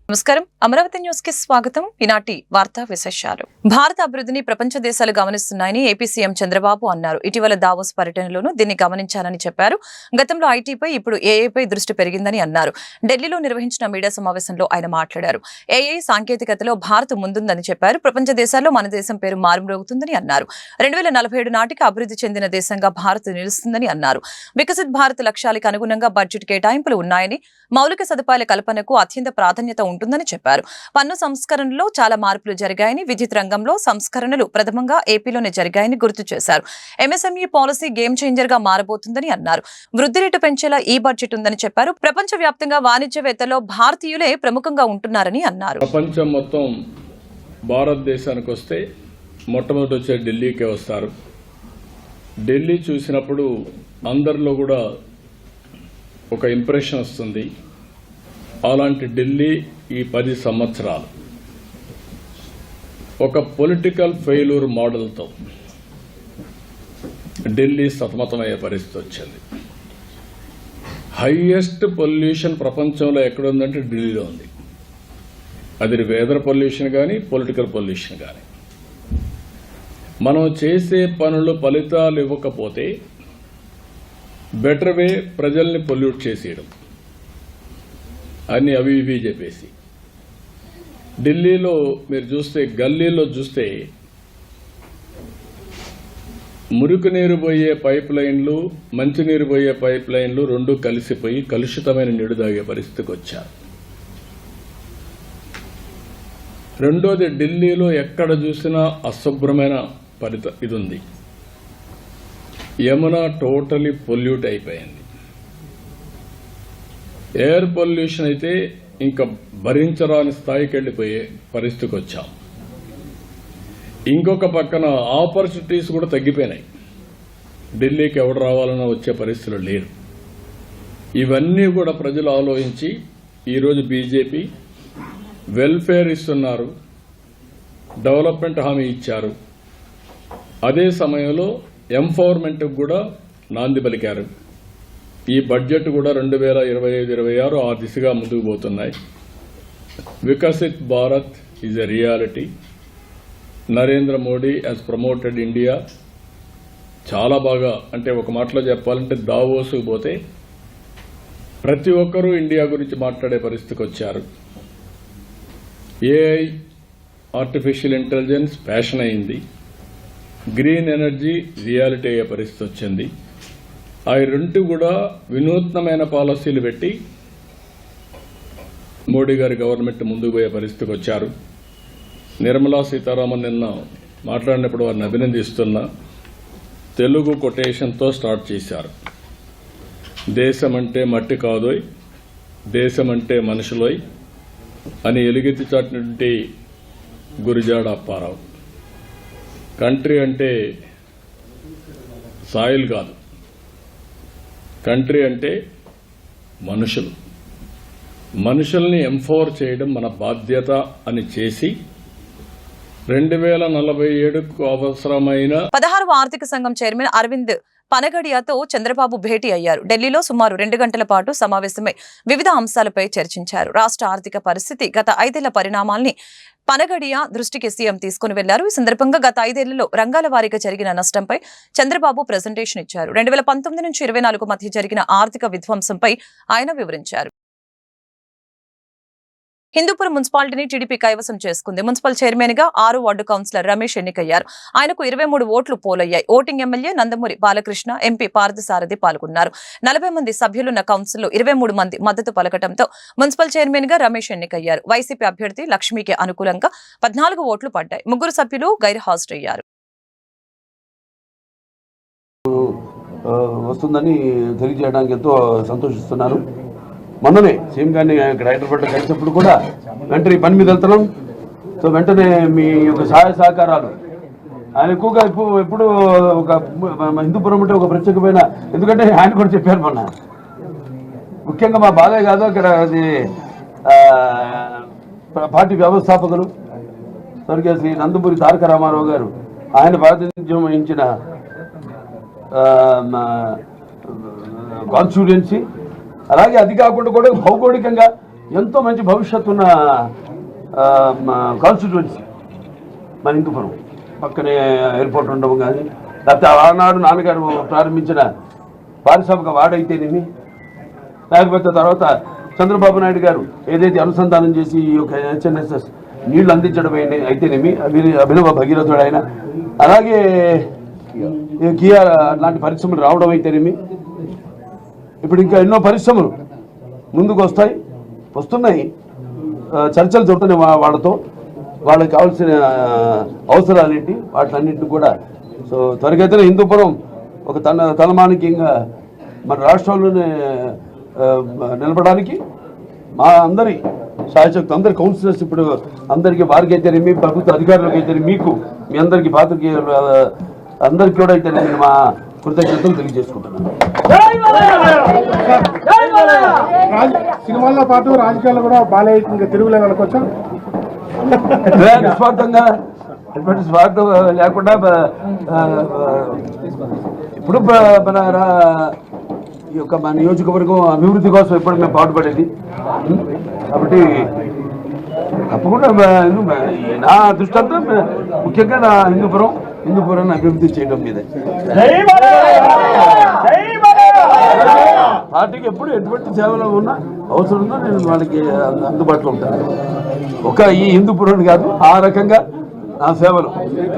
నమస్కారం అమరావతి న్యూస్ కి స్వాగతం. ఈనాటి వార్తా విశేషాలు. భారత అభివృద్ధిని ప్రపంచ దేశాలు గమనిస్తున్నాయని ఏపీ సీఎం చంద్రబాబు అన్నారు. ఇటీవల దావోస్ పర్యటనలోనూ దీన్ని గమనించాలని చెప్పారు. గతంలో ఐటీపై ఇప్పుడు ఏఐపై దృష్టి పెరిగిందని అన్నారు. ఢిల్లీలో నిర్వహించిన మీడియా సమావేశంలో ఆయన మాట్లాడారు. ఏఐ సాంకేతికతలో భారత్ ముందుందని చెప్పారు. ప్రపంచ దేశాల్లో మన దేశం పేరు మారుమ్రోగుతుందని అన్నారు. 2047 నాటికి అభివృద్ధి చెందిన దేశంగా భారత్ నిలుస్తుందని అన్నారు. వికసిత్ భారత్ లక్ష్యాలకు అనుగుణంగా బడ్జెట్ కేటాయింపులు ఉన్నాయని, మౌలిక సదుపాయాల కల్పనకు అత్యంత ప్రాధాన్యత ఉంటుందని చెప్పారు. పన్ను సంస్కరణలో చాలా మార్పులు జరిగాయని, విద్యుత్ రంగంలో సంస్కరణలు ప్రథమంగా ఏపీలోనే జరిగాయని గుర్తు చేశారు. ఎంఎస్ఎంఈ పాలసీ గేమ్ చేంజర్ గా మారబోతుందని అన్నారు. వృద్ధి రేటు పెంచేలా ఈ బడ్జెట్ ఉందని చెప్పారు. ప్రపంచ వ్యాప్తంగా వాణిజ్యవేత్తలో భారతీయులే ప్రముఖంగా ఉంటున్నారని అన్నారు. ప్రపంచం మొత్తం భారతదేశానికి వస్తే మొట్టమొదటి వచ్చే ఢిల్లీకే వస్తారు. ఢిల్లీ చూసినప్పుడు అందరిలో కూడా ఒక ఇంప్రెషన్ వస్తుంది. అలాంటి ఢిల్లీ ఈ 10 సంవత్సరాలు ఒక పొలిటికల్ ఫెయిల్యూర్ మోడల్తో ఢిల్లీ సతమతమయ్యే పరిస్థితి వచ్చింది. హైయెస్ట్ పొల్యూషన్ ప్రపంచంలో ఎక్కడుందంటే ఢిల్లీలో ఉంది. అది వెదర్ పొల్యూషన్ కానీ పొలిటికల్ పొల్యూషన్ కానీ. మనం చేసే పనులు ఫలితాలు ఇవ్వకపోతే బెటర్ వే ప్రజల్ని పొల్యూట్ చేసేయడం, అన్ని అవి ఇవి చెప్పేసి. ఢిల్లీలో మీరు చూస్తే, గల్లీలో చూస్తే మురికి నీరు పోయే పైప్ లైన్లు, మంచినీరు పోయే పైప్ లైన్లు రెండు కలిసిపోయి కలుషితమైన నీరు తాగే పరిస్థితికి వచ్చారు. రెండోది, ఢిల్లీలో ఎక్కడ చూసినా అశుభ్రమైన ఇది ఉంది. యమున టోటలీ పొల్యూట్ అయిపోయింది. ఎయిర్ పొల్యూషన్ అయితే ఇంకా భరించరాని స్థాయికి వెళ్లిపోయే పరిస్థితికి వచ్చాం. ఇంకొక పక్కన ఆపర్చునిటీస్ కూడా తగ్గిపోయినాయి. ఢిల్లీకి ఎవడు రావాలన్నా వచ్చే పరిస్థితులు లేరు. ఇవన్నీ కూడా ప్రజలు ఆలోచించి ఈరోజు బీజేపీ వెల్ఫేర్ ఇస్తున్నారు, డెవలప్మెంట్ హామీ ఇచ్చారు. అదే సమయంలో ఎంపవర్మెంట్కి కూడా నాంది పలికారు. ఈ బడ్జెట్ కూడా 2025-26 ఆ దిశగా ముందుకు పోతున్నాయి. Viksit Bharat is a reality. Narendra Modi has promoted India. చాలా బాగా, అంటే ఒక మాటలో చెప్పాలంటే దావోస్కు పోతే ప్రతి ఒక్కరూ ఇండియా గురించి మాట్లాడే పరిస్థితికి వచ్చారు. ఏఐ, ఆర్టిఫిషియల్ ఇంటెలిజెన్స్ ఫ్యాషన్ అయింది. గ్రీన్ ఎనర్జీ రియాలిటీ అయ్యే పరిస్థితి వచ్చింది. ఆ రెండు కూడా వినూత్నమైన పాలసీలు పెట్టి మోడీ గారి గవర్నమెంట్ ముందుకు పోయే పరిస్థితికి వచ్చారు. నిర్మలా సీతారామన్ నిన్న మాట్లాడినప్పుడు వారిని అభినందిస్తున్నా. తెలుగు కొటేషన్తో స్టార్ట్ చేశారు. దేశం అంటే మట్టి కాదోయ్, దేశం అంటే మనుషులోయ్ అని ఎలుగెత్తి చాటినటువంటి గురిజాడ అప్పారావు. కంట్రీ అంటే సాయిల్ కాదు, కంట్రీ అంటే మనుషులు. మనుషుల్ని ఎంపవర్ చేయడం మన బాధ్యత అని చేసి 2047కు అవసరమైన 16వ ఆర్థిక సంఘం చైర్మన్ అరవింద్ పనగడియాతో చంద్రబాబు భేటీ అయ్యారు. ఢిల్లీలో సుమారు 2 గంటల పాటు సమావేశమై వివిధ అంశాలపై చర్చించారు. రాష్ట్ర ఆర్థిక పరిస్థితి, గత 5 ఏళ్ల పరిణామాల్ని పనగడియా దృష్టికి సీఎం తీసుకుని వెళ్లారు. ఈ సందర్భంగా గత 5 ఏళ్లలో రంగాల వారీగా జరిగిన నష్టంపై చంద్రబాబు ప్రెజెంటేషన్ ఇచ్చారు. 2019 నుంచి 24 మధ్య జరిగిన ఆర్థిక విధ్వంసంపై ఆయన వివరించారు. హిందూపురం మున్సిపాలిటీని టీడీపీ కైవసం చేసుకుంది. మున్సిపల్ చైర్మన్ గా 6 వార్డు కౌన్సిలర్ రమేష్ ఎన్నికయ్యారు. ఆయనకు 23 ఓట్లు పోలయ్యాయి. Voting MLA Nandamuri Balakrishna, MP Parthasarathi పాల్గొన్నారు. 40 మంది సభ్యులున్న కౌన్సిల్లో 23 మంది మద్దతు పలకటంతో మున్సిపల్ చైర్మన్ గా రమేష్ ఎన్నికయ్యారు. వైసీపీ అభ్యర్థి లక్ష్మికి అనుకూలంగా 14 ఓట్లు పడ్డాయి. 3 సభ్యులు గైర్హాజరయ్యారు. వస్తుందని తెలియజేయడానికి ఎంతో సంతోషిస్తున్నాను. మొన్ననే సీఎం గారిని ఇక్కడ హైదరాబాద్ కలిసినప్పుడు కూడా వెంటనే ఈ పని మీద వెళ్తున్నాం. సో వెంటనే మీ యొక్క సహాయ సహకారాలు ఆయన ఎక్కువగా ఎప్పుడు ఒక హిందూపురం అంటే ఒక ప్రత్యేకమైన, ఎందుకంటే ఆయన కూడా చెప్పారు మొన్న, ముఖ్యంగా మా బాలయ్య కాదు అక్కడ అది పార్టీ వ్యవస్థాపకులు స్వర్గీయ శ్రీ నందమూరి తారక రామారావు గారు, ఆయన ప్రాతినిధ్యం వహించిన కాన్స్టిట్యుయెన్సీ. అలాగే అది కాకుండా కూడా భౌగోళికంగా ఎంతో మంచి భవిష్యత్తు ఉన్న కాన్స్టిట్యువెన్సీ మన హిందూపురం. పక్కనే ఎయిర్పోర్ట్ ఉండవు కానీ, లేకపోతే ఆనాడు నాన్నగారు ప్రారంభించిన పారిశ్రామిక వాడైతేనేమి, లేకపోతే తర్వాత చంద్రబాబు నాయుడు గారు ఏదైతే అనుసంధానం చేసి ఈ యొక్క హెచ్ఎన్ఎస్ఎస్ నీళ్లు అందించడం అయితేనేమి, అభినవ భగీరథుడు ఆయన, అలాగే కియా లాంటి పరిశ్రమలు రావడం అయితేనేమి, ఇప్పుడు ఇంకా ఎన్నో పరిశ్రమలు ముందుకు వస్తున్నాయి. చర్చలు జరుగుతున్నాయి వాళ్ళతో, వాళ్ళకి కావాల్సిన అవసరాలేంటి వాటిలన్నింటినీ కూడా. సో త్వరగతిన హిందూపురం ఒక తలమానికంగా మన రాష్ట్రంలోనే నిలబడడానికి మా అందరి శాయశక్తి, అందరి కౌన్సిలర్స్, ఇప్పుడు అందరికీ వారికి అయితేనేమి, ప్రభుత్వ అధికారులకు అయితే మీకు, మీ అందరికీ పాత్రికేయులు అందరికీ కూడా అయితే నేను మా కృతజ్ఞతలు తెలియజేసుకుంటున్నాను. సినిమాల్లో పాటు రాజకీయాల్లో కూడా బాలయ్య ఇంకా తిరుగులేదు అనుకోవచ్చా? నిస్వార్థంగా ఎటువంటి స్వార్థం లేకుండా ఇప్పుడు మన ఈ యొక్క మన నియోజకవర్గం అభివృద్ధి కోసం ఎప్పుడు మేము పాటుపడేది కాబట్టి తప్పకుండా నా దృష్టి అంతా ముఖ్యంగా నా హిందూపురాన్ని అభివృద్ధి చేయడం మీదే. పార్టీకి ఎప్పుడు ఎటువంటి సేవలు ఉన్నా అవసరం ఉన్నా నేను వాళ్ళకి అందుబాటులో ఉంటాను. ఈ హిందూపురం కాదు, ఆ రకంగా నా సేవలు.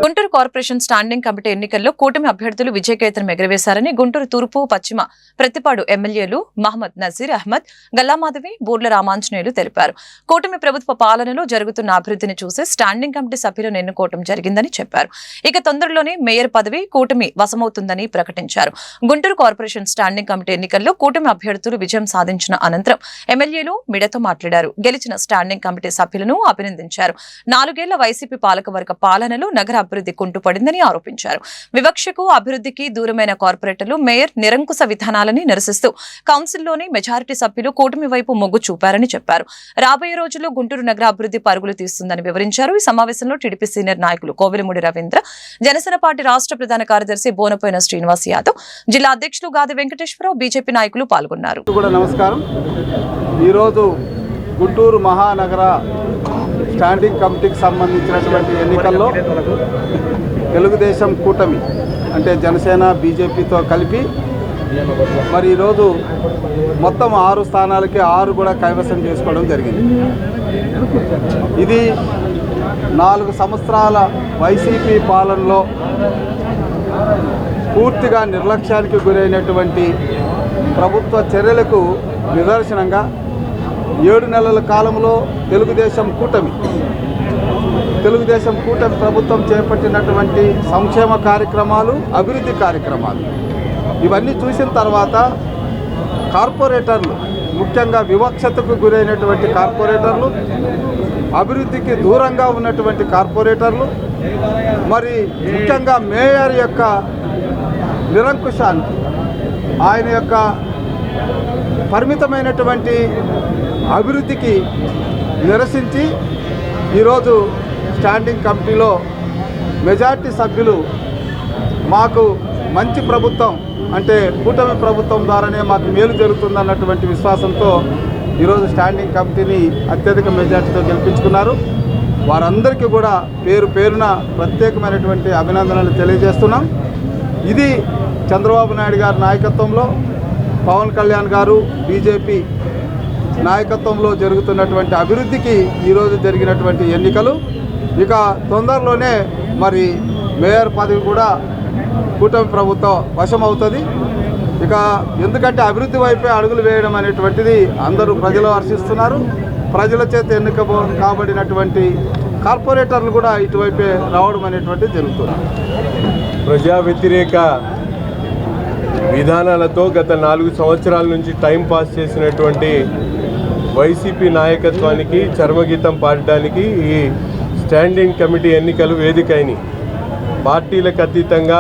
గుంటూరు కార్పొరేషన్ స్టాండింగ్ కమిటీ ఎన్నికల్లో కూటమి అభ్యర్థులు విజయకేతనం ఎగరవేశారని గుంటూరు తూర్పు పశ్చిమ ప్రతిపాడు ఎమ్మెల్యేలు మహమ్మద్ నజీర్ అహ్మద్, గల్లామాధవి, బూర్ల రామాంజనేయులు తెలిపారు. కూటమి ప్రభుత్వ పాలనలో జరుగుతున్న అభివృద్ధిని చూసి స్టాండింగ్ కమిటీ సభ్యులను ఎన్నుకోవడం జరిగిందని చెప్పారు. ఇక తొందరలోనే మేయర్ పదవి కూటమి వశమవుతుందని ప్రకటించారు. గుంటూరు కార్పొరేషన్ స్టాండింగ్ కమిటీ ఎన్నికల్లో కూటమి అభ్యర్థులు విజయం సాధించిన అనంతరం ఎమ్మెల్యేలు మీడియాతో మాట్లాడారు. గెలిచిన స్టాండింగ్ కమిటీ సభ్యులను అభినందించారు. 4 ఏళ్ల వైసీపీ పాలకవర్గ పాలనలో నగర అభివృద్ధి కుంటుపడిందని ఆరోపించారు. వివక్షకు అభివృద్ధికి దూరమైన కార్పొరేటర్లు మేయర్ నిరంకుశ విధానాలని నిరసిస్తూ కౌన్సిల్లోని మెజారిటీ సభ్యులు కూటమి వైపు మొగ్గు చూపారని చెప్పారు. రాబోయే రోజుల్లో గుంటూరు నగర అభివృద్ధి పరుగులు తీస్తుందని వివరించారు. ఈ సమావేశంలో టీడీపీ సీనియర్ నాయకులు కోవెలమూడి రవీంద్ర, జనసేన పార్టీ రాష్ట్ర ప్రధాన కార్యదర్శి బోనపోయిన శ్రీనివాస్ యాదవ్, జిల్లా అధ్యక్షులు గాది వెంకటేశ్వరరావు, బీజేపీ నాయకులు పాల్గొన్నారు. నమస్కారం. ఈరోజు గుంటూరు మహానగర స్టాండింగ్ కమిటీకి సంబంధించినటువంటి ఎన్నికల్లో తెలుగుదేశం కూటమి అంటే జనసేన, బీజేపీతో కలిపి మరి ఈరోజు మొత్తం 6 స్థానాలకి 6 కూడా కైవసం చేసుకోవడం జరిగింది. ఇది 4 సంవత్సరాల వైసీపీ పాలనలో పూర్తిగా నిర్లక్ష్యానికి గురైనటువంటి ప్రభుత్వ చర్యలకు నిదర్శనంగా 7 నెలల కాలంలో తెలుగుదేశం కూటమి ప్రభుత్వం చేపట్టినటువంటి సంక్షేమ కార్యక్రమాలు, అభివృద్ధి కార్యక్రమాలు ఇవన్నీ చూసిన తర్వాత కార్పొరేటర్లు, ముఖ్యంగా వివక్షతకు గురైనటువంటి కార్పొరేటర్లు, అభివృద్ధికి దూరంగా ఉన్నటువంటి కార్పొరేటర్లు, మరి ముఖ్యంగా మేయర్ యొక్క నిరంకుశాన్ని, ఆయన యొక్క పరిమితమైనటువంటి అభివృద్ధికి నిరసించి ఈరోజు స్టాండింగ్ కమిటీలో మెజార్టీ సభ్యులు మాకు మంచి ప్రభుత్వం అంటే కూటమి ప్రభుత్వం ద్వారానే మాకు మేలు జరుగుతుందన్నటువంటి విశ్వాసంతో ఈరోజు స్టాండింగ్ కమిటీని అత్యధిక మెజార్టీతో గెలిపించుకున్నారు. వారందరికీ కూడా పేరున ప్రత్యేకమైనటువంటి అభినందనలు తెలియజేస్తున్నాం. ఇది చంద్రబాబు నాయుడు గారి నాయకత్వంలో, పవన్ కళ్యాణ్ గారు బీజేపీ నాయకత్వంలో జరుగుతున్నటువంటి అభివృద్ధికి ఈరోజు జరిగినటువంటి ఎన్నికలు. ఇక తొందరలోనే మరి మేయర్ పదవి కూడా కూటమి ప్రభుత్వం వశమవుతుంది. ఇక ఎందుకంటే అభివృద్ధి వైపే అడుగులు వేయడం అనేటువంటిది అందరూ ప్రజలు హర్షిస్తున్నారు. ప్రజల చేత కాబడినటువంటి కార్పొరేటర్లు కూడా ఇటువైపే రావడం అనేటువంటిది జరుగుతుంది. ప్రజా వ్యతిరేక విధానాలతో గత 4 సంవత్సరాల నుంచి టైం పాస్ చేసినటువంటి వైసీపీ నాయకత్వానికి చర్మగీతం పాడడానికి ఈ స్టాండింగ్ కమిటీ ఎన్నికలు వేదికైనవి. పార్టీలకు అతీతంగా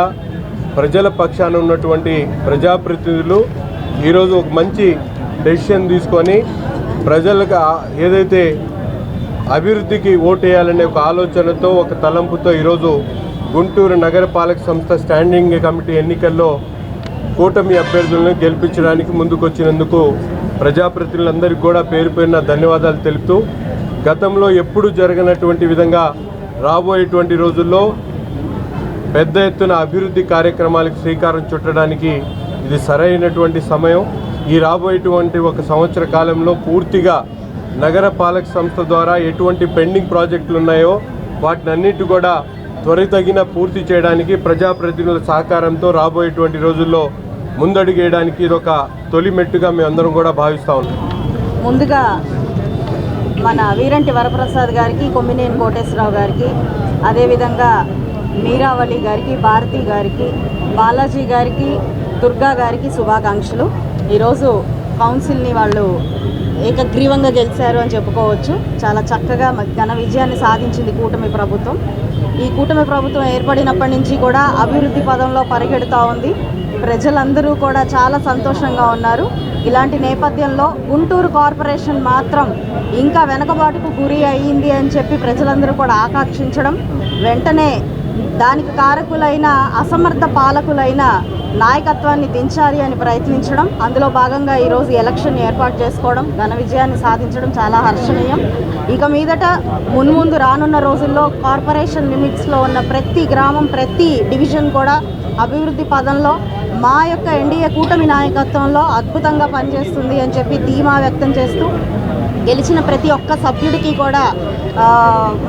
ప్రజల పక్షాన ఉన్నటువంటి ప్రజాప్రతినిధులు ఈరోజు ఒక మంచి డెసిషన్ తీసుకొని ప్రజలకు ఏదైతే అభివృద్ధికి ఓటేయాలనే ఒక ఆలోచనతో, ఒక తలంపుతో ఈరోజు గుంటూరు నగరపాలక సంస్థ స్టాండింగ్ కమిటీ ఎన్నికల్లో కూటమి అభ్యర్థులను గెలిపించడానికి ముందుకొచ్చినందుకు ప్రజాప్రతినిధులందరికీ కూడా పేరు పేరున ధన్యవాదాలు తెలుపుతూ గతంలో ఎప్పుడూ జరగనటువంటి విధంగా రాబోయేటువంటి రోజుల్లో పెద్ద ఎత్తున అభివృద్ధి కార్యక్రమాలకు శ్రీకారం చుట్టడానికి ఇది సరైనటువంటి సమయం. ఈ రాబోయేటువంటి 1 సంవత్సర కాలంలో పూర్తిగా నగర పాలక సంస్థ ద్వారా ఎటువంటి పెండింగ్ ప్రాజెక్టులు ఉన్నాయో వాటినన్నిటి కూడా త్వరితగిన పూర్తి చేయడానికి ప్రజాప్రతినిధుల సహకారంతో రాబోయేటువంటి రోజుల్లో ముందడుగేయడానికి ఇదొక తొలి మెట్టుగా మేమందరం కూడా భావిస్తూ ఉన్నాం. ముందుగా మన వీరంటి వరప్రసాద్ గారికి, కొమ్మినేని కోటేశ్వరరావు గారికి, అదేవిధంగా మీరావళి గారికి, భారతి గారికి, బాలాజీ గారికి, దుర్గా గారికి శుభాకాంక్షలు. ఈరోజు కౌన్సిల్ని వాళ్ళు ఏకగ్రీవంగా గెలిచారు అని చెప్పుకోవచ్చు. చాలా చక్కగా ఘన విజయాన్ని సాధించింది కూటమి ప్రభుత్వం. ఈ కూటమి ప్రభుత్వం ఏర్పడినప్పటి నుంచి కూడా అభివృద్ధి పదంలో పరిగెడుతూ ఉంది. ప్రజలందరూ కూడా చాలా సంతోషంగా ఉన్నారు. ఇలాంటి నేపథ్యంలో గుంటూరు కార్పొరేషన్ మాత్రం ఇంకా వెనకబాటుకు గురి అయ్యింది అని చెప్పి ప్రజలందరూ కూడా ఆకాంక్షించడం, వెంటనే దానికి కారకులైన అసమర్థ పాలకులైన నాయకత్వాన్ని దించాలి అని ప్రయత్నించడం, అందులో భాగంగా ఈరోజు ఎలక్షన్ ఏర్పాటు చేసుకోవడం, ఘన విజయాన్ని సాధించడం చాలా హర్షణీయం. ఇక మీదట మున్ముందు రానున్న రోజుల్లో కార్పొరేషన్ లిమిట్స్లో ఉన్న ప్రతి గ్రామం, ప్రతి డివిజన్ కూడా అభివృద్ధి పదంలో మా యొక్క ఎన్డీఏ కూటమి నాయకత్వంలో అద్భుతంగా పనిచేస్తుంది అని చెప్పి ధీమా వ్యక్తం చేస్తూ గెలిచిన ప్రతి ఒక్క సభ్యుడికి కూడా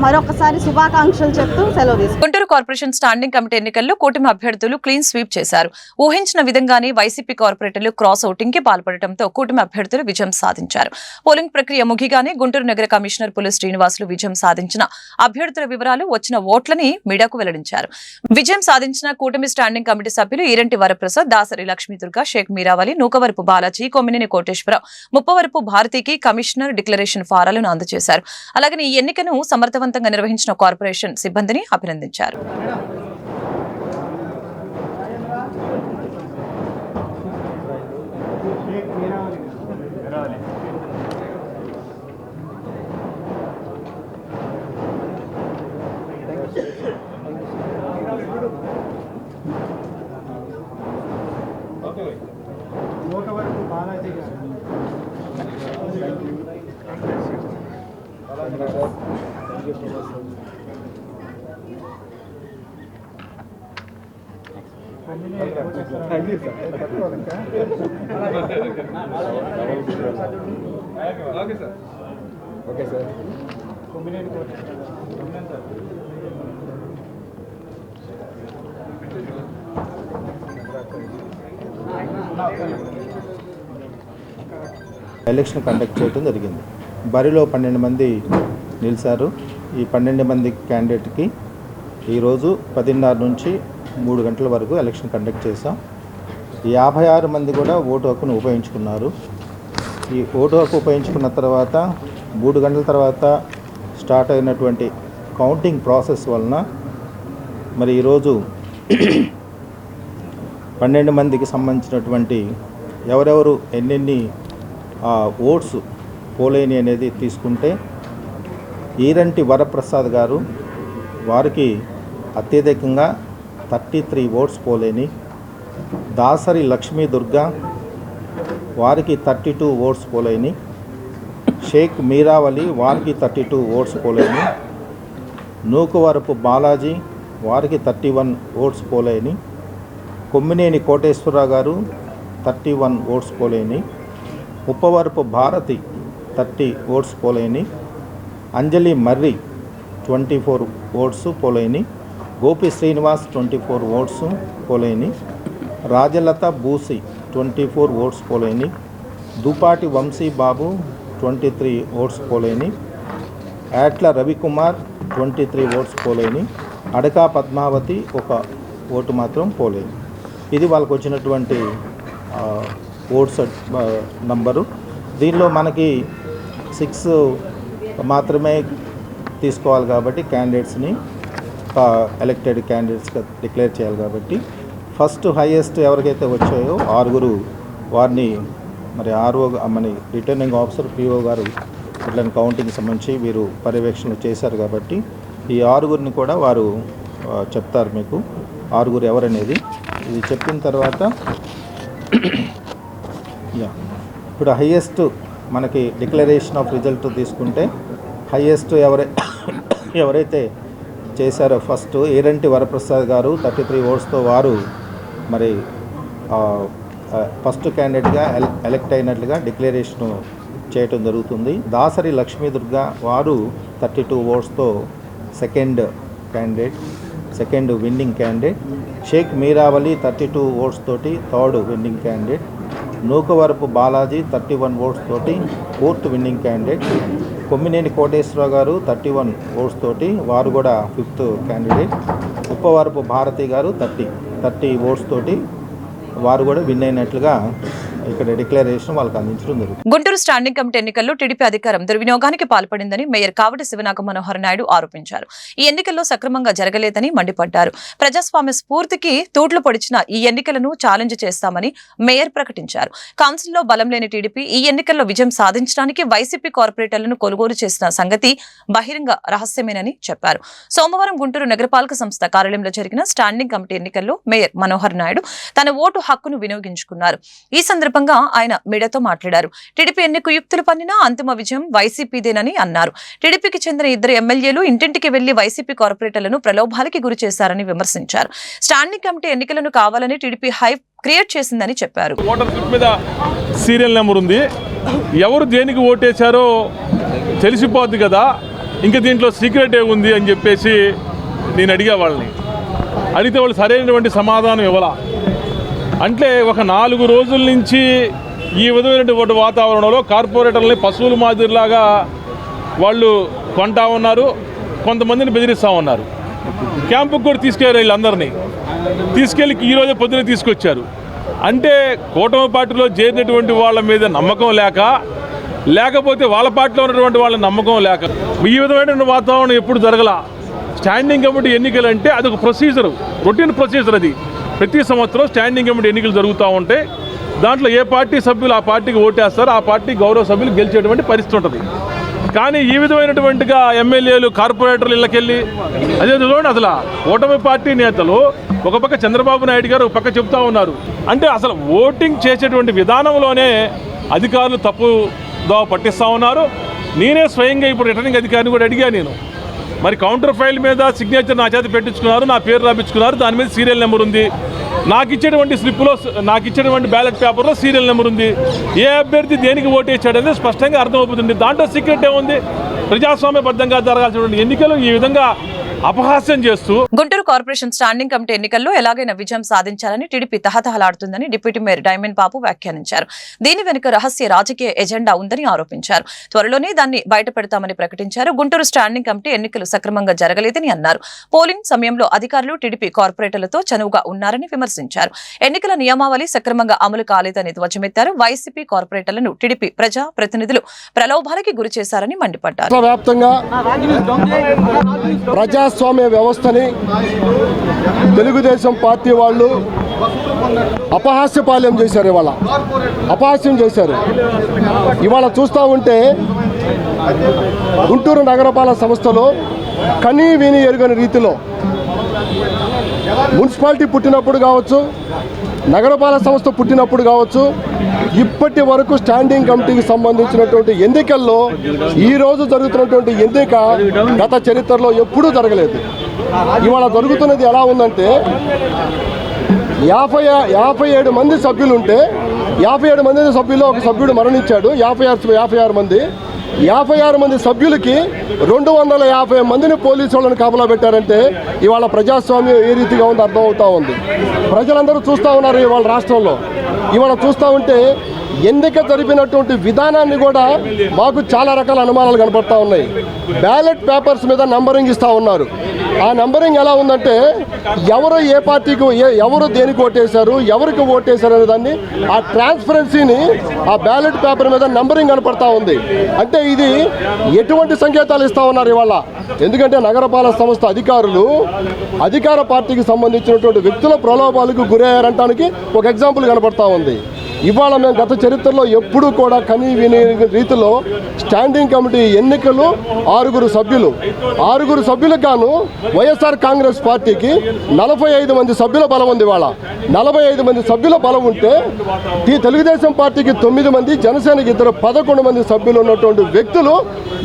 మరొకసారి శుభాకాంక్షలు చెప్తూ సెలవు తీసుకుంటారు. గుంటూరు కార్పొరేషన్ స్టాండింగ్ కమిటీ ఎన్నికల్లో కూటమి అభ్యర్థులు క్లీన్ స్వీప్ చేశారు. ఊహించిన విధంగానే వైసీపీ కార్పొరేటర్లు క్రాస్ ఓటింగ్ కి పాల్పడటంతో కూటమి అభ్యర్థులు విజయం సాధించారు. పోలింగ్ ప్రక్రియ ముగిగానే గుంటూరు నగర కమిషనర్ పులి శ్రీనివాసులు విజయం సాధించిన అభ్యర్థుల వివరాలు, వచ్చిన ఓట్లని మీడియాకు వెల్లడించారు. విజయం సాధించిన కూటమి స్టాండింగ్ కమిటీ సభ్యులు ఈరంటి వరప్రసాద్, దాసరి లక్ష్మీదుర్గ, షేక్ మీరావళి, నూకవరపు బాలాజీ, కొమ్మినేని కోటేశ్వరరావు, ముప్పవరపు భారతికి కమిషనర్ డిక్లరేషన్ ఫారాలను అందజేశారు. అలాగే ఈ ఎన్నికను సమర్థవంతంగా నిర్వహించిన కార్పొరేషన్ సిబ్బందిని అభినందించారు. ఎలక్షన్ కండక్ట్ చేయడం జరిగింది. బరిలో 12 మంది నిలిచారు. ఈ 12 మంది క్యాండిడేట్కి ఈరోజు 10:30 నుంచి 3 గంటల వరకు ఎలక్షన్ కండక్ట్ చేశాం. 56 మంది కూడా ఓటు హక్కును ఉపయోగించుకున్నారు. ఈ ఓటు హక్కు ఉపయోగించుకున్న తర్వాత 3 గంటల తర్వాత స్టార్ట్ అయినటువంటి కౌంటింగ్ ప్రాసెస్ వలన మరి ఈరోజు 12 మందికి సంబంధించినటువంటి ఎవరెవరు ఎన్నెన్ని ఓట్స్ పోలేని అనేది తీసుకుంటే ఈరంటి వరప్రసాద్ గారు వారికి అత్యధికంగా 33 ఓట్స్ పోలేని, దాసరి లక్ష్మీ దుర్గా వారికి 32 ఓట్స్ పోలేని, షేక్ మీరావళి వారికి 32 ఓట్స్ పోలేని, నూకవరపు బాలాజీ వారికి 31 ఓట్స్ పోలేని, కొమ్మినేని కోటేశ్వరరావు గారు 31 ఓట్స్ పోలేని, ముప్పవరపు భారతి 30 ఓట్స్ పోలేని, అంజలి మర్రి 24 ఓట్స్ పోలేని, గోపి శ్రీనివాస్ 24 ఓట్స్ పోలేని, రాజలత బూసి 24 ఓట్స్ పోలేని, దుపాటి వంశీ బాబు 23 ఓట్స్ పోలేని, యాట్ల రవికుమార్ 23 ఓట్స్ పోలేని, అడకా పద్మావతి 1 ఓటు మాత్రం పోలేని. ఇది వాళ్ళకు వచ్చినటువంటి ఓట్స్ నంబరు. దీనిలో మనకి 6 మాత్రమే తీసుకోవాలి కాబట్టి క్యాండిడేట్స్ని ఎలక్టెడ్ క్యాండిడేట్స్గా డిక్లేర్ చేయాలి కాబట్టి ఫస్ట్ హైయెస్ట్ ఎవరికైతే వచ్చాయో 6 వారిని మరి ఆర్ఓ మన రిటర్నింగ్ ఆఫీసర్ పిఓ గారు ఇట్లని కౌంటింగ్కి సంబంధించి వీరు పర్యవేక్షణ చేశారు కాబట్టి ఈ 6 కూడా వారు చెప్తారు మీకు 6 ఎవరనేది. ఇది చెప్పిన తర్వాత ఇప్పుడు హైయెస్ట్ మనకి డిక్లరేషన్ ఆఫ్ రిజల్ట్ తీసుకుంటే హైయెస్ట్ ఎవరైతే చేశారో ఫస్ట్ ఏరంటి వరప్రసాద్ గారు 33 ఓట్స్తో వారు మరి ఫస్ట్ క్యాండిడేట్గా ఎలెక్ట్ అయినట్లుగా డిక్లరేషను చేయటం జరుగుతుంది. దాసరి లక్ష్మీదుర్గ వారు 32 ఓట్స్తో second winning candidate. Shaik Meeravali 32 votes తోటి third winning candidate. Nukavarapu Balaji 31 votes తోటి fourth winning candidate. Kommineni Koteswararao garu 31 votes తోటి వారు కూడా ఫిఫ్త్ క్యాండిడేట్. ఉప్పవరపు భారతి గారు 30 ఓట్స్ తోటి వారు కూడా విన్ అయినట్లుగా ఇక్కడ డిక్లరేషన్ వాళ్ళకి అందించడం జరుగుతుంది. గుంటూరు స్టాండింగ్ కమిటీ ఎన్నికల్లో టీడీపీ అధికారం దుర్వినియోగానికి పాల్పడిందని మేయర్ కావటి శివనాగ మనోహర్ నాయుడు ఆరోపించారు. ఈ ఎన్నికల్లో సక్రమంగా జరగలేదని మండిపడ్డారు. ప్రజాస్వామ్య స్ఫూర్తికి తూట్లు పొడిచిన ఈ ఎన్నికలను ఛాలెంజ్ చేస్తామని మేయర్ ప్రకటించారు. కౌన్సిల్లో బలం లేని టీడీపీ ఈ ఎన్నికల్లో విజయం సాధించడానికి వైసీపీ కార్పొరేటర్లను కొనుగోలు చేసిన సంగతి బహిరంగ రహస్యమేనని చెప్పారు. సోమవారం గుంటూరు నగరపాలక సంస్థ కార్యాలయంలో జరిగిన స్టాండింగ్ కమిటీ ఎన్నికల్లో మేయర్ మనోహర్ నాయుడు తన ఓటు హక్కును వినియోగించుకున్నారు. ఈ సందర్భంగా ఆయన మీడియాతో మాట్లాడారు. టీడీపీ ఎన్ని కుయుక్తులు పన్నినా అంతిమ విజయం వైసీపీదేనని అన్నారు. టీడీపీకి చెందిన 2 ఎమ్మెల్యేలు ఇంటింటికి వెళ్లి వైసీపీ కార్పొరేటర్లను ప్రలోభాలకి గురి చేశారని విమర్శించారు. స్టాండింగ్ కమిటీ ఎన్నికలను కావాలని టీడీపీ హైప్ క్రియేట్ చేసిందని చెప్పారు. ఓటర్ స్లిప్ మీద సీరియల్ నెంబర్ ఉంది, ఎవరు దేనికి ఓటేశారో తెలిసిపోద్ది కదా, ఇంకా దీంట్లో సీక్రెట్ ఉంది అని చెప్పేసి నేను అడిగా వాళ్ళని. అడిగితే వాళ్ళు సరైనటువంటి సమాధానం ఇవ్వాల. అంటే ఒక 4 రోజుల నుంచి ఈ విధమైనటువంటి వాతావరణంలో కార్పొరేటర్లని పశువుల మాదిరిలాగా వాళ్ళు కొంటా ఉన్నారు, కొంతమందిని బెదిరిస్తూ ఉన్నారు. క్యాంపుకు కూడా తీసుకెళ్ళారు, వీళ్ళందరినీ తీసుకెళ్ళి ఈరోజే పొద్దున తీసుకొచ్చారు. అంటే కూటమి పార్టీలో చేరినటువంటి వాళ్ళ మీద నమ్మకం లేకపోతే వాళ్ళ పార్టీలో ఉన్నటువంటి వాళ్ళ నమ్మకం లేక ఈ విధమైన వాతావరణం ఎప్పుడు జరగల. స్టాండింగ్ కమిటీ ఎన్నికలు అంటే అదొక ప్రొసీజర్, రొటీన్ ప్రొసీజర్. అది ప్రతి సంవత్సరం స్టాండింగ్ కమిటీ ఎన్నికలు జరుగుతూ ఉంటాయి. దాంట్లో ఏ పార్టీ సభ్యులు ఆ పార్టీకి ఓటేస్తారో ఆ పార్టీ గౌరవ సభ్యులు గెలిచేటువంటి పరిస్థితి ఉంటుంది. కానీ ఈ విధమైనటువంటిగా ఎమ్మెల్యేలు కార్పొరేటర్లు ఇళ్ళకెళ్ళి అదే చూడండి, అసలు ఓటమి పార్టీ నేతలు ఒక పక్క చంద్రబాబు నాయుడు గారు ఒక పక్క చెప్తా ఉన్నారు. అంటే అసలు ఓటింగ్ చేసేటువంటి విధానంలోనే అధికారులు తప్పుదోవ పట్టిస్తూ ఉన్నారు. నేనే స్వయంగా ఇప్పుడు రిటర్నింగ్ అధికారిని కూడా అడిగా. నేను మరి కౌంటర్ ఫైల్ మీద సిగ్నేచర్ నా చేత పెట్టించుకున్నారు, నా పేరు రాపించుకున్నారు, దాని మీద సీరియల్ నెంబర్ ఉంది. నాకు ఇచ్చేటువంటి స్లిప్లో నాకు ఇచ్చేటువంటి బ్యాలెట్ పేపర్లో సీరియల్ నెంబర్ ఉంది. ఏ అభ్యర్థి దేనికి ఓటేసాడనేది స్పష్టంగా అర్థమవుతుంది. దాంట్లో సీక్రెట్ ఏముంది? ప్రజాస్వామ్యబద్ధంగా జరగాల్సినటువంటి ఎన్నికలు ఈ విధంగా అపహాస్యం చేస్తూ గుంటూరు కార్పొరేషన్ స్టాండింగ్ కమిటీ ఎన్నికల్లో ఎలాగైనా విజయం సాధించాలని టీడీపీ తహతహలాడుతుందని డిప్యూటీ మేయర్ డైమండ్ బాబు వ్యాఖ్యానించారు. దీని వెనుక రహస్య రాజకీయ ఎజెండా ఉందని ఆరోపించారు. త్వరలోనే దాన్ని బయటపెడతామని ప్రకటించారు. గుంటూరు స్టాండింగ్ కమిటీ ఎన్నికలు సక్రమంగా జరగలేదని అన్నారు. పోలింగ్ సమయంలో అధికారులు టీడీపీ కార్పొరేటర్లతో చనువుగా ఉన్నారని విమర్శించారు. ఎన్నికల నియమావళి సక్రమంగా అమలు కాలేదని ధ్వజమెత్తారు. వైసీపీ కార్పొరేటర్లను టీడీపీ ప్రజా ప్రతినిధులు ప్రలోభాలకి గురి చేశారని మండిపడ్డారు. ప్రజాస్వామ్య వ్యవస్థని తెలుగుదేశం పార్టీ వాళ్ళు అపహాస్యపాల్యం చేశారు. ఇవాళ అపహాస్యం చేశారు. ఇవాళ చూస్తూ ఉంటే గుంటూరు నగరపాలక సంస్థలో కనీ విని ఎరుగని రీతిలో మున్సిపాలిటీ పుట్టినప్పుడు కావచ్చు, నగరపాలక సంస్థ పుట్టినప్పుడు కావచ్చు, ఇప్పటి వరకు స్టాండింగ్ కమిటీకి సంబంధించినటువంటి ఎన్నికల్లో ఈరోజు జరుగుతున్నటువంటి ఎన్నిక గత చరిత్రలో ఎప్పుడూ జరగలేదు. ఇవాళ జరుగుతున్నది ఎలా ఉందంటే 57 మంది సభ్యులు ఉంటే 57 మంది సభ్యులు ఒక సభ్యుడు మరణించాడు. 56 మంది 56 మంది సభ్యులకి 250 మందిని పోలీసు వాళ్ళని కాపలా పెట్టారంటే ఇవాళ ప్రజాస్వామ్యం ఏ రీతిగా ఉందో అర్థమవుతా ఉంది. ప్రజలందరూ చూస్తూ ఉన్నారు. ఇవాళ రాష్ట్రంలో ఇవాళ చూస్తూ ఉంటే ఎన్నిక జరిపినటువంటి విధానాన్ని కూడా మాకు చాలా రకాల అనుమానాలు కనపడతా ఉన్నాయి. బ్యాలెట్ పేపర్స్ మీద నంబరింగ్ ఇస్తూ ఉన్నారు. ఆ నంబరింగ్ ఎలా ఉందంటే ఎవరు ఏ పార్టీకి ఎవరు దేనికి ఓటేశారు, ఎవరికి ఓటేశారు అనే దాన్ని ఆ ట్రాన్స్పరెన్సీని ఆ బ్యాలెట్ పేపర్ మీద నంబరింగ్ కనపడతా ఉంది. అంటే ఇది ఎటువంటి సంకేతాలు ఇస్తూ ఉన్నారు ఇవాళ? ఎందుకంటే నగరపాలక సంస్థ అధికారులు అధికార పార్టీకి సంబంధించినటువంటి వ్యక్తుల ప్రలోభాలకు గురయ్యారంటానికి ఒక ఎగ్జాంపుల్ కనపడతా ఉంది. ఇవాళ మేము గత చరిత్రలో ఎప్పుడూ కూడా కని విని రీతిలో స్టాండింగ్ కమిటీ ఎన్నికలు 6 సభ్యులకు గాను వైఎస్ఆర్ కాంగ్రెస్ పార్టీకి 45 మంది సభ్యుల బలం ఉంది. ఇవాళ 45 మంది సభ్యుల బలం ఉంటే ఈ తెలుగుదేశం పార్టీకి 9 మంది, జనసేనకి 11 మంది సభ్యులు ఉన్నటువంటి వ్యక్తులు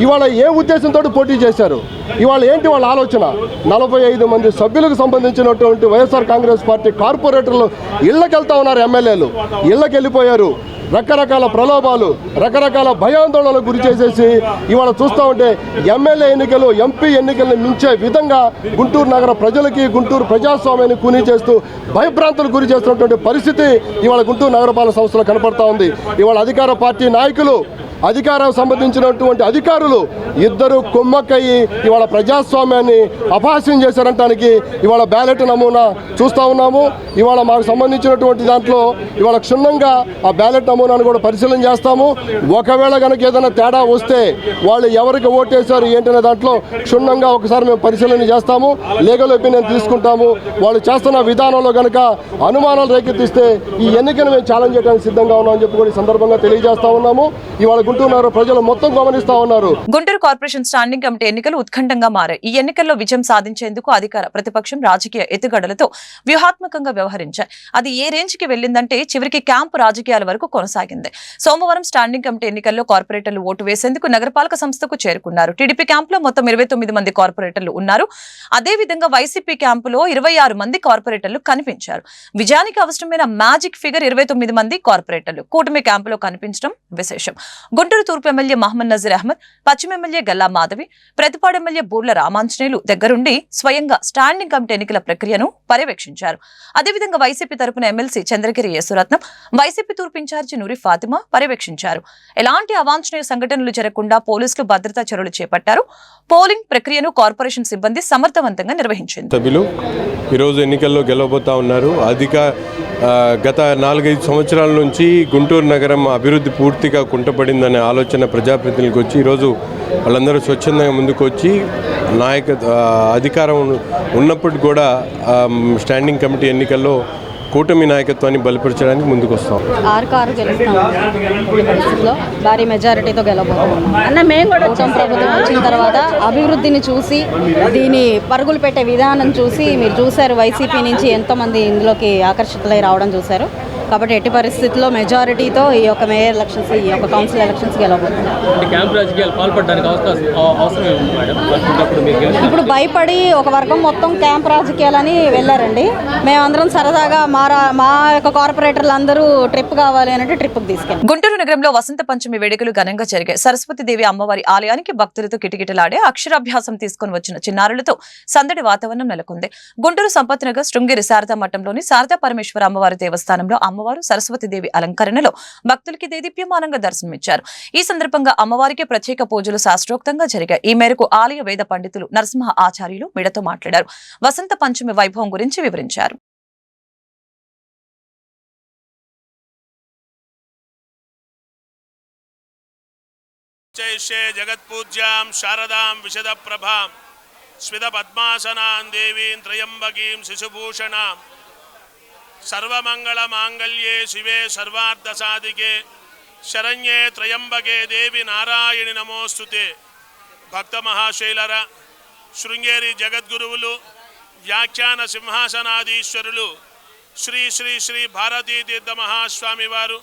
ఇవాళ ఏ ఉద్దేశంతో పోటీ చేశారు? ఇవాళ ఏంటి వాళ్ళ ఆలోచన? 45 మంది సభ్యులకు సంబంధించినటువంటి వైఎస్ఆర్ కాంగ్రెస్ పార్టీ కార్పొరేటర్లు ఇళ్లకెళ్తా ఉన్నారు. ఎమ్మెల్యేలు ఇళ్లకి వెళ్ళిపోయారు. రకరకాల ప్రలోభాలు, రకరకాల భయాందోళనలకు గురి చేసేసి ఇవాళ చూస్తూ ఉంటే ఎమ్మెల్యే ఎన్నికలు, ఎంపీ ఎన్నికలను మించే విధంగా గుంటూరు నగర ప్రజలకి, గుంటూరు ప్రజాస్వామ్యాన్ని కూనీ చేస్తూ భయభ్రాంతులకు గురి చేస్తున్నటువంటి పరిస్థితి ఇవాళ గుంటూరు నగరపాలక సంస్థలో కనపడతా ఉంది. ఇవాళ అధికార పార్టీ నాయకులు, అధికారం సంబంధించినటువంటి అధికారులు ఇద్దరు కుమ్మక్కయ్యి ఇవాళ ప్రజాస్వామ్యాన్ని అపహాస్యం చేశారంటానికి ఇవాళ బ్యాలెట్ నమూనా చూస్తూ ఉన్నాము. ఇవాళ మాకు సంబంధించినటువంటి దాంట్లో ఇవాళ క్షుణ్ణంగా ఆ బ్యాలెట్ నమూనాను కూడా పరిశీలన చేస్తాము. ఒకవేళ కనుక ఏదైనా తేడా వస్తే వాళ్ళు ఎవరికి ఓటేశారు ఏంటనే దాంట్లో క్షుణ్ణంగా ఒకసారి మేము పరిశీలన చేస్తాము. లీగల్ ఒపీనియన్ తీసుకుంటాము. వాళ్ళు చేస్తున్న విధానంలో కనుక అనుమానాలు రేకెత్తిస్తే ఈ ఎన్నికను మేము ఛాలెంజ్ చేయడానికి సిద్ధంగా ఉన్నామని చెప్పి కూడా ఈ సందర్భంగా తెలియజేస్తా ఉన్నాము. ఇవాళ గుంటూరు ప్రజలు మొత్తం గమనిస్తా ఉన్నారు. గుంటూరు కార్పొరేషన్ స్టాండింగ్ కమిటీ ఎన్నికలు ఉత్కంఠంగా మారాయి. ఈ ఎన్నికల్లో విజయం సాధించేందుకు అధికార ప్రతిపక్షం రాజకీయ ఎత్తుగడలతో వ్యూహాత్మకంగా వ్యవహరించాయి. అది ఏ రేంజ్ కి వెళ్లిందంటే చివరికి క్యాంపు రాజకీయాల వరకు కొనసాగింది. సోమవారం స్టాండింగ్ కమిటీ ఎన్నికల్లో కార్పొరేటర్లు ఓటు వేసేందుకు నగరపాలక సంస్థకు చేరుకున్నారు. టీడీపీ క్యాంపులో మొత్తం 29 మంది కార్పొరేటర్లు ఉన్నారు. అదేవిధంగా వైసీపీ క్యాంపులో 26 మంది కార్పొరేటర్లు కనిపించారు. విజయానికి అవసరమైన మ్యాజిక్ ఫిగర్ 29 మంది కార్పొరేటర్లు కూటమి క్యాంపులో కనిపించడం విశేషం. గుంటూరు తూర్పు ఎమ్మెల్యే మహమ్మద్ నజీర్ అహ్మద్, పశ్చిమ ఎమ్మెల్యే గల్లా మాధవి, ప్రతిపాడు ఎమ్మెల్యే బూర్ల రామాంజనేయులు దగ్గరుండి స్వయంగా స్టాండింగ్ కమిటీ ఎన్నికల ప్రక్రియను పర్యవేక్షించారు. అదేవిధంగా వైసీపీ తరపున ఎమ్మెల్సీ చంద్రగిరి యేసురత్నం, వైసీపీ తూర్పు ఇన్ఛార్జి నూరి ఫాతిమా పర్యవేక్షించారు. ఎలాంటి అవాంఛనీయ సంఘటనలు జరగకుండా పోలీసులు భద్రతా చర్యలు చేపట్టారు. పోలింగ్ ప్రక్రియను కార్పొరేషన్ సిబ్బంది సమర్థవంతంగా నిర్వహించింది. సభ్యులు ఈరోజు ఎన్నికల్లో గెలవబోతా ఉన్నారు. గత 4-5 సంవత్సరాల నుంచి గుంటూరు నగరం అభివృద్ధి పూర్తిగా కుంటపడిందనే ఆలోచన ప్రజాప్రతినిధులకు వచ్చి ఈరోజు వాళ్ళందరూ స్వచ్ఛందంగా ముందుకు వచ్చి అధికారం ఉన్నప్పటికీ కూడా స్టాండింగ్ కమిటీ ఎన్నికల్లో కూటమి నాయకత్వాన్ని బలపరచడానికి ముందుకు వస్తాం. 6 పరిస్థితుల్లో భారీ మెజారిటీతో గెలవబోతున్నాం. కూటమి ప్రభుత్వం వచ్చిన తర్వాత అభివృద్ధిని చూసి, దీని పరుగులు పెట్టే విధానం చూసి మీరు చూశారు. వైసీపీ నుంచి ఎంతోమంది ఇందులోకి ఆకర్షితులై రావడం చూశారు. కాబట్టి ఎట్టి పరిస్థితుల్లో మెజారిటీతో ఈ యొక్క మేయర్ ఎలక్షన్స్, ఈ యొక్క కౌన్సిల్ ఎలక్షన్స్ గెలవబోతున్నాం. ఇప్పుడు భయపడి ఒక వర్గం మొత్తం క్యాంప్ రాజకీయాలని వెళ్ళారండి. మేమందరం సరదాగా మా యొక్క కార్పొరేటర్లు అందరూ ట్రిప్ కావాలి అంటే ట్రిప్కి తీసుకెళ్ళాం. గుంటూరు నగరంలో వసంత పంచమి వేడుకలు ఘనంగా జరిగాయి. సరస్వతీదేవి అమ్మవారి ఆలయానికి భక్తులతో కిటకిటలాడే అక్షరాభ్యాసం తీసుకుని వచ్చిన చిన్నారులతో సందడి వాతావరణం నెలకొంది. గుంటూరు సంపత్ నగర్ శృంగేరి శారదా మఠంలోని శారదా పరమేశ్వర అమ్మవారి దేవస్థానంలో అమ్మవారు సరస్వతీదేవి అలంకరణలో భక్తులకి దేదీప్యమానంగా దర్శనమిచ్చారు. ఈ సందర్భంగా అమ్మవారికి ప్రత్యేక పూజలు శాస్త్రోక్తంగా జరిగాయి. ఈ మేరకు ఆలయ వేద పండితులు నరసింహ ఆచార్యులు మీడియాతో మాట్లాడారు. వసంత పంచమి వైభవం గురించి వివరించారు. జగత్పూజ్యాం శారదాం విశద ప్రభాం స్మిత పద్మాసనాం దేవీం త్రయంబకీం శిశుభూషణాం సర్వమంగళ మాంగళ్యే శివే సర్వార్థ సాధికే శరణ్యే త్రయంబకే దేవి నారాయణి నమోస్తుతే. భక్త మహాశైలర శృంగేరి జగద్గురువులు, వ్యాఖ్యాన సింహాసనాధీశ్వరులు శ్రీ శ్రీ శ్రీ భారతీ తీర్థ మహాస్వామి వారు,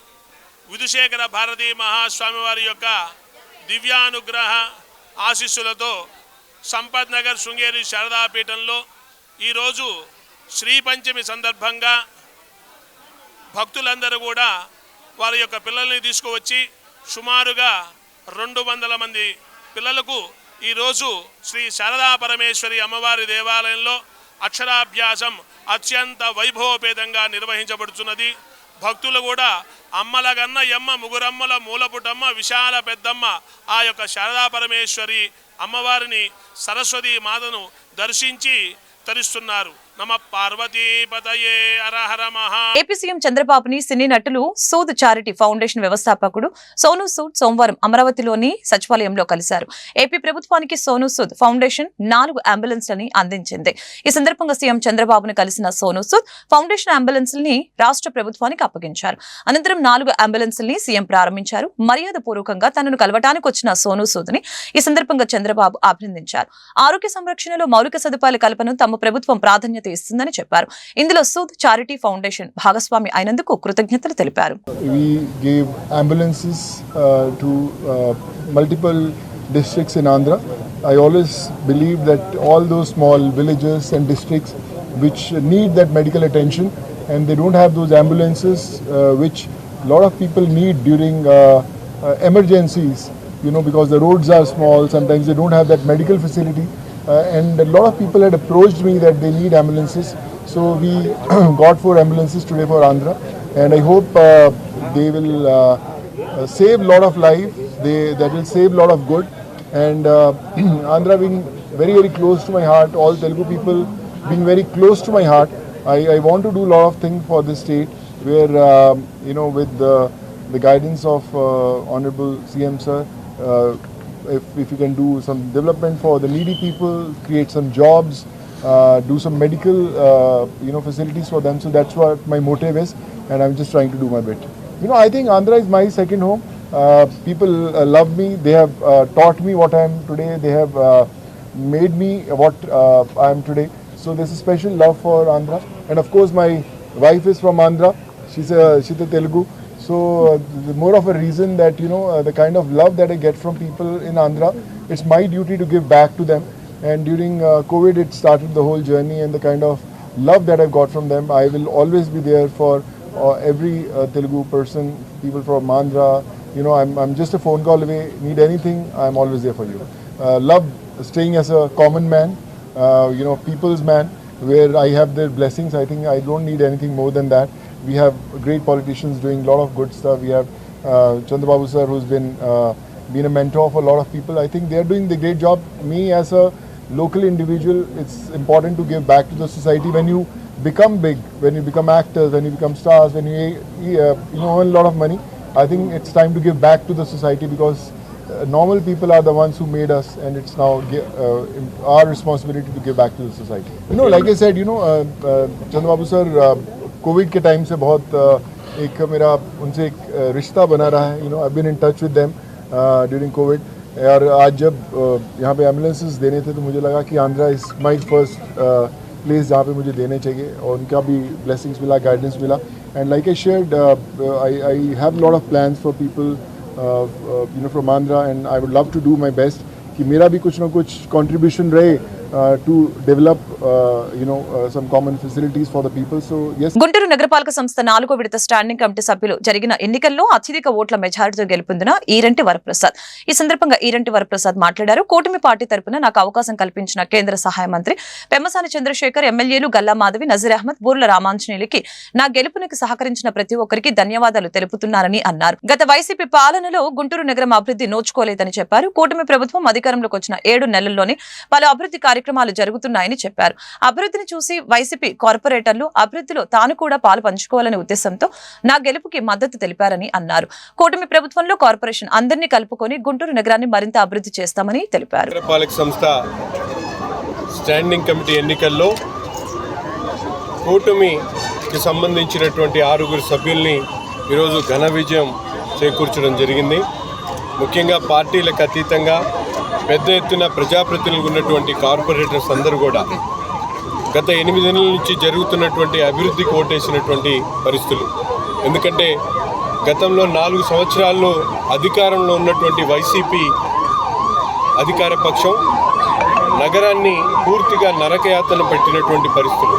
విధుశేఖర భారతీ మహాస్వామి వారి యొక్క దివ్యానుగ్రహ ఆశీస్సులతో సంపత్ నగర్ శృంగేరి శారదాపీఠంలో ఈరోజు శ్రీ పంచమి సందర్భంగా భక్తులందరూ కూడా వారి యొక్క పిల్లల్ని తీసుకువచ్చి సుమారుగా 200 మంది పిల్లలకు ఈరోజు శ్రీ శారదా పరమేశ్వరి అమ్మవారి దేవాలయంలో అక్షరాభ్యాసం అత్యంత వైభవపేతంగా నిర్వహించబడుతున్నది. భక్తులు కూడా అమ్మల గన్న ఎమ్మ ముగురమ్మల మూలపుటమ్మ విశాల పెద్దమ్మ ఆ యొక్క శారదా పరమేశ్వరి అమ్మవారిని సరస్వతీ మాతను దర్శించి తరిస్తున్నారు. నమ పార్వతీపతయే హర హర మహా. ఏపీ సీఎం చంద్రబాబుని సినీ నటులు సూద్ చారిటీ ఫౌండేషన్ వ్యవస్థాపకుడు సోనూ సూద్ సోమవారం అమరావతిలోని సచివాలయంలో కలిశారు. ఏపీ ప్రభుత్వానికి సోనూ సూద్ ఫౌండేషన్ 4 అంబులెన్స్లని అందించింది. ఈ సందర్భంగా సీఎం చంద్రబాబును కలిసిన సోనూ సూద్ ఫౌండేషన్ అంబులెన్స్లని రాష్ట్ర ప్రభుత్వానికి అప్పగించారు. అనంతరం 4 అంబులెన్స్లని సీఎం ప్రారంభించారు. మర్యాద పూర్వకంగా తనను కలవటానికి వచ్చిన సోనూ సూద్ ని ఈ సందర్భంగా చంద్రబాబు అభినందించారు. ఆరోగ్య సంరక్షణలో మౌలిక సదుపాయాల కల్పనను తమ ప్రభుత్వం ప్రాధాన్యత ఇస్తుందని చెప్పారు. ఇందులో సూద్ చారిటీ ఫౌండేషన్ భాగస్వామి అయినందుకు కృతజ్ఞతలు తెలిపారు. We gave ambulances to multiple districts in Andhra. I always believe that all those small villages and districts which need that medical attention and they don't have those ambulances which a lot of people need during emergencies, because the roads are small, sometimes they don't have that medical facility. And a lot of people had approached me that they need ambulances. So we got 4 ambulances today for Andhra. And I hope they will save a lot of life. That will save a lot of good. And Andhra being very, very close to my heart, all Telugu people being very close to my heart, I want to do a lot of things for this state where, with the guidance of Honorable CM Sir, if you can do some development for the needy people, create some jobs, do some medical facilities for them. So that's what my motive is, and I'm just trying to do my bit. I think Andhra is my second home. People love me. They have taught me what I am today. They have made me what I am today. So there's a special love for Andhra. And of course my wife is from Andhra. She's a Telugu. So more of a reason that, the kind of love that I get from people in Andhra, it's my duty to give back to them. And during COVID, it started the whole journey, and the kind of love that I've got from them, I will always be there for every Telugu person, people from Andhra. I'm just a phone call away. Need anything, I'm always there for you. Love staying as a common man, people's man, where I have their blessings. I think I don't need anything more than that. We have great politicians doing a lot of good stuff. We have Chandrababu sir, who's been a mentor for a lot of people. I think they're doing the great job. Me as a local individual, it's important to give back to the society. When you become big, when you become actors, when you become stars, when you earn a lot of money, I think it's time to give back to the society, because normal people are the ones who made us, and it's now our responsibility to give back to the society. Like I said, Chandrababu sir, Covid के time से बहुत एक मेरा उनसे एक रिश्ता बना रहा है. I've been in touch with them during COVID. और आज जब यहाँ पे एम्बुलेंसेस देने थे, तो मुझे लगा कि Andhra is my first place जहाँ पे मुझे देने चाहिए, और उनका भी ब्लेसिंग्स मिला, गाइडेंस मिला. And like I shared, I have lot of plans for people from Andhra, and I would love to do my best कि मेरा भी कुछ ना कुछ कंट्रीब्यूशन रहे to develop some common facilities for the people. So yes. Guntur నగరపాలక సంస్థ 4వ విడత స్టాండింగ్ కమిటీ సభ్యులు జరిగిన ఎన్నికల్లో అత్యధిక ఓట్ల మెజారిటీతో గెలుపొందిన ఈరంటి వరప్రసాద్. ఈ సందర్భంగా ఈరంటి వరప్రసాద్ మాట్లాడారు. కూటమి పార్టీ తరపున నాకు అవకాశం కల్పించిన కేంద్ర సహాయ మంత్రి పెమ్మసాని చంద్రశేఖర్, ఎమ్మెల్యేలు గల్లా మాధవి, నజీర్ అహ్మద్, బూర్ల రామాంజనేయులకి నా గెలుపునికి సహకరించిన ప్రతి ఒక్కరికి ధన్యవాదాలు తెలుపుతున్నారని అన్నారు. గత వైసీపీ పాలనలో గుంటూరు నగరం అభివృద్ధి నోచుకోలేదని చెప్పారు. కూటమి ప్రభుత్వం అధికారంలోకి వచ్చిన 7 నెలల్లోనే పలు అభివృద్ధి కార్యక్రమాలు జరుగుతున్నాయని చెప్పారు. అభివృద్ధిని చూసి వైసీపీ కార్పొరేటర్లు అభివృద్ధిలో తాను కూడా పాలు పంచుకోవాలనే ఉద్దేశంతో నా గెలుపుకి మద్దతు తెలిపారని అన్నారు. కూటమి ప్రభుత్వంలో కార్పొరేషన్ అందరినీ కలుపుకొని గుంటూరు నగరాన్ని మరింత అభివృద్ధి చేస్తామని తెలిపారు. నగరపాలక సంస్థ స్టాండింగ్ కమిటీ ఎన్నికల్లో కూటమికి సంబంధించినటువంటి 6 సభ్యుల్ని ఈరోజు ఘన విజయం చేకూర్చడం జరిగింది. ముఖ్యంగా పార్టీలకు అతీతంగా పెద్ద ఎత్తున ప్రజాప్రతినిధులు ఉన్నటువంటి కార్పొరేటర్స్ అందరూ కూడా గత 8 నెలల నుంచి జరుగుతున్నటువంటి అభివృద్ధికి ఓటేసినటువంటి పరిస్థితులు. ఎందుకంటే గతంలో 4 సంవత్సరాల్లో అధికారంలో ఉన్నటువంటి వైసీపీ అధికార పక్షం నగరాన్ని పూర్తిగా నరకయాతన పెట్టినటువంటి పరిస్థితులు.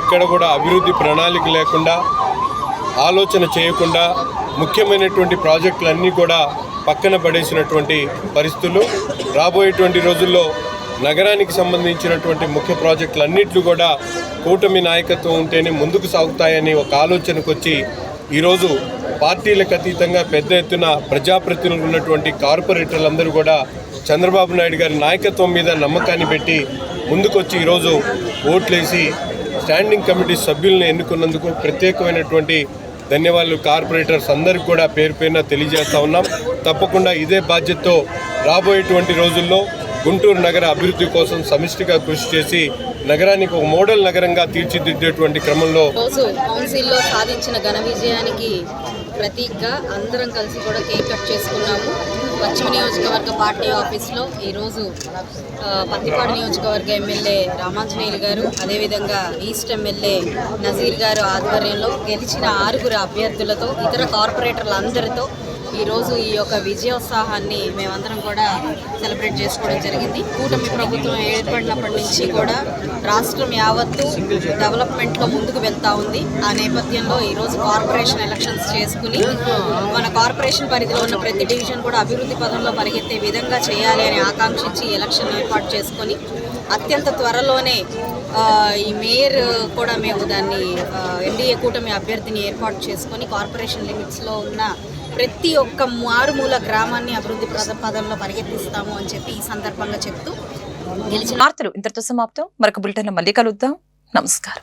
ఎక్కడ కూడా అభివృద్ధి ప్రణాళిక లేకుండా, ఆలోచన చేయకుండా ముఖ్యమైనటువంటి ప్రాజెక్టులన్నీ కూడా పక్కన పడేసినటువంటి పరిస్థితులు. రాబోయేటువంటి రోజుల్లో నగరానికి సంబంధించినటువంటి ముఖ్య ప్రాజెక్టులన్నింటినీ కూడా కూటమి నాయకత్వం ఉంటేనే ముందుకు సాగుతాయని ఒక ఆలోచనకు వచ్చి ఈరోజు పార్టీలకు అతీతంగా పెద్ద ఎత్తున ప్రజాప్రతినిధులు ఉన్నటువంటి కార్పొరేటర్లందరూ కూడా చంద్రబాబు నాయుడు గారి నాయకత్వం మీద నమ్మకాన్ని పెట్టి ముందుకొచ్చి ఈరోజు ఓట్లేసి స్టాండింగ్ కమిటీ సభ్యులను ఎన్నుకున్నందుకు ప్రత్యేకమైనటువంటి ధన్యవాదాలు కార్పొరేటర్స్ అందరికీ కూడా పేరు పేరున తెలియజేస్తా ఉన్నాం. తప్పకుండా ఇదే బాధ్యతతో రాబోయేటువంటి రోజుల్లో గుంటూరు నగర అభివృద్ధి కోసం సమిష్టిగా కృషి చేసి నగరానికి ఒక మోడల్ నగరంగా తీర్చిదిద్దేటువంటి క్రమంలో రోజు కౌన్సిల్లో సాధించిన ఘన విజయానికి ప్రతీకగా అందరం కలిసి కూడా కేక్ కట్ చేసుకున్నాము. పశ్చిమ నియోజకవర్గ పార్టీ ఆఫీస్లో ఈరోజు పత్తిపాడు నియోజకవర్గ ఎమ్మెల్యే రామాంజనేయులు గారు, అదేవిధంగా ఈస్ట్ ఎమ్మెల్యే నజీర్ గారు ఆధ్వర్యంలో గెలిచిన 6 అభ్యర్థులతో ఇతర కార్పొరేటర్లందరితో ఈరోజు ఈ యొక్క విజయోత్సాహాన్ని మేమందరం కూడా సెలబ్రేట్ చేసుకోవడం జరిగింది. కూటమి ప్రభుత్వం ఏర్పడినప్పటి నుంచి కూడా రాష్ట్రం యావత్తు డెవలప్మెంట్లో ముందుకు వెళ్తూ ఉంది. ఆ నేపథ్యంలో ఈరోజు కార్పొరేషన్ ఎలక్షన్స్ చేసుకుని మన కార్పొరేషన్ పరిధిలో ఉన్న ప్రతి డివిజన్ కూడా అభివృద్ధి పదంలో పరిగెత్తే విధంగా చేయాలి అని ఆకాంక్షించి ఎలక్షన్ ఏర్పాటు చేసుకొని అత్యంత త్వరలోనే ఈ మేయర్ కూడా మేము దాన్ని ఎన్డీఏ కూటమి అభ్యర్థిని ఏర్పాటు చేసుకొని కార్పొరేషన్ లిమిట్స్లో ఉన్న ప్రతి ఒక్క మారుమూల గ్రామాన్ని అభివృద్ధి పదంలో పరిగెత్తిస్తాము అని చెప్పి ఈ సందర్భంగా చెప్తూ వార్తలు ఇంతటితో సమాప్తం. మరొక బులెటిన్ మళ్ళీ కలుద్దాం. నమస్కారం.